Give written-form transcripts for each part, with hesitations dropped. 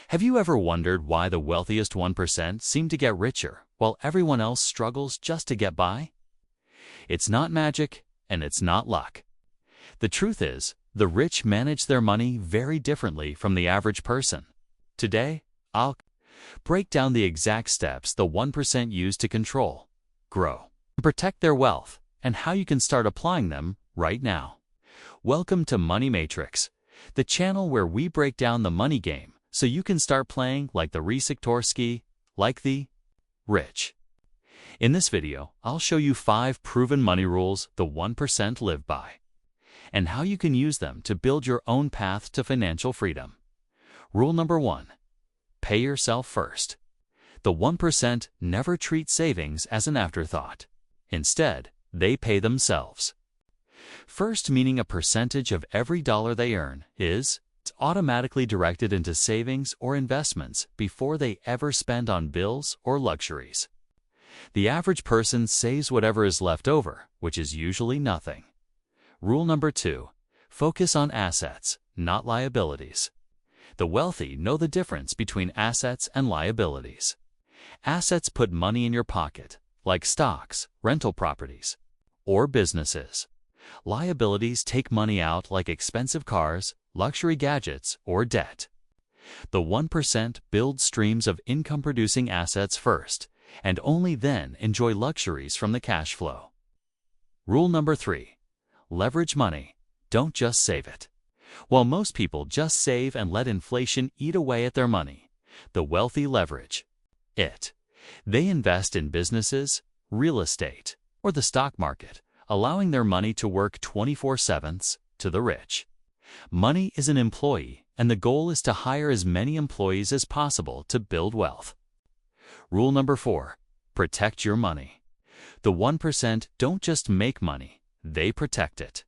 Have you ever wondered why the wealthiest 1% seem to get richer while everyone else struggles just to get by? It's not magic and it's not luck. The truth is, the rich manage their money very differently from the average person. Today, I'll break down the exact steps the 1% use to control, grow, and protect their wealth, and how you can start applying them right now. Welcome to Money Matrix, the channel where we break down the money game so you can start playing like the like the rich. In this video, I'll show you 5 proven money rules the 1% live by, and how you can use them to build your own path to financial freedom. Rule number 1. Pay yourself first. The 1% never treat savings as an afterthought. Instead, they pay themselves. First, meaning a percentage of every dollar they earn is automatically directed into savings or investments before they ever spend on bills or luxuries. The average person saves whatever is left over, which is usually nothing. Rule number 2. Focus on assets, not liabilities. The wealthy know the difference between assets and liabilities. Assets put money in your pocket, like stocks, rental properties, or businesses. Liabilities take money out like expensive cars, luxury gadgets, or debt. The 1% build streams of income-producing assets first, and only then enjoy luxuries from the cash flow. Rule number 3. Leverage money. Don't just save it. While most people just save and let inflation eat away at their money, the wealthy leverage it. They invest in businesses, real estate, or the stock market, allowing their money to work 24/7 to the rich. Money is an employee, and the goal is to hire as many employees as possible to build wealth. Rule number 4. Protect your money. The 1% don't just make money, they protect it.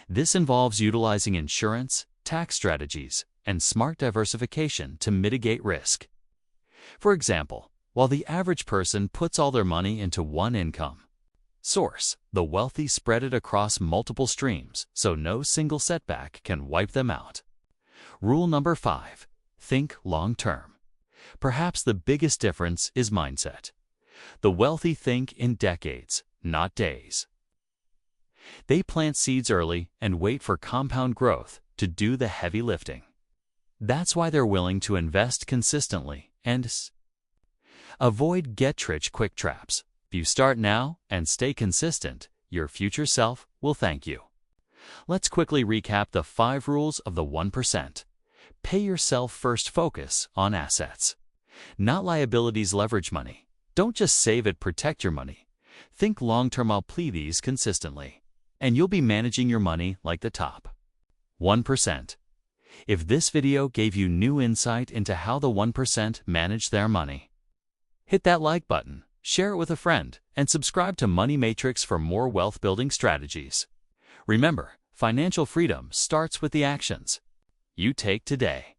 This involves utilizing insurance, tax strategies, and smart diversification to mitigate risk. For example, while the average person puts all their money into one income source, the wealthy spread it across multiple streams so no single setback can wipe them out. Rule number 5. Think long-term. Perhaps the biggest difference is mindset. The wealthy think in decades, not days. They plant seeds early and wait for compound growth to do the heavy lifting. That's why they're willing to invest consistently and avoid get-rich-quick traps. If you start now and stay consistent, your future self will thank you. Let's quickly recap the 5 rules of the 1%. Pay yourself first. Focus on assets, not liabilities. Leverage money. Don't just save it, protect your money. Think long-term. Apply these consistently, and you'll be managing your money like the top 1%. If this video gave you new insight into how the 1% manage their money, hit that like button, share it with a friend, and subscribe to Money Matrix for more wealth-building strategies. Remember, financial freedom starts with the actions you take today.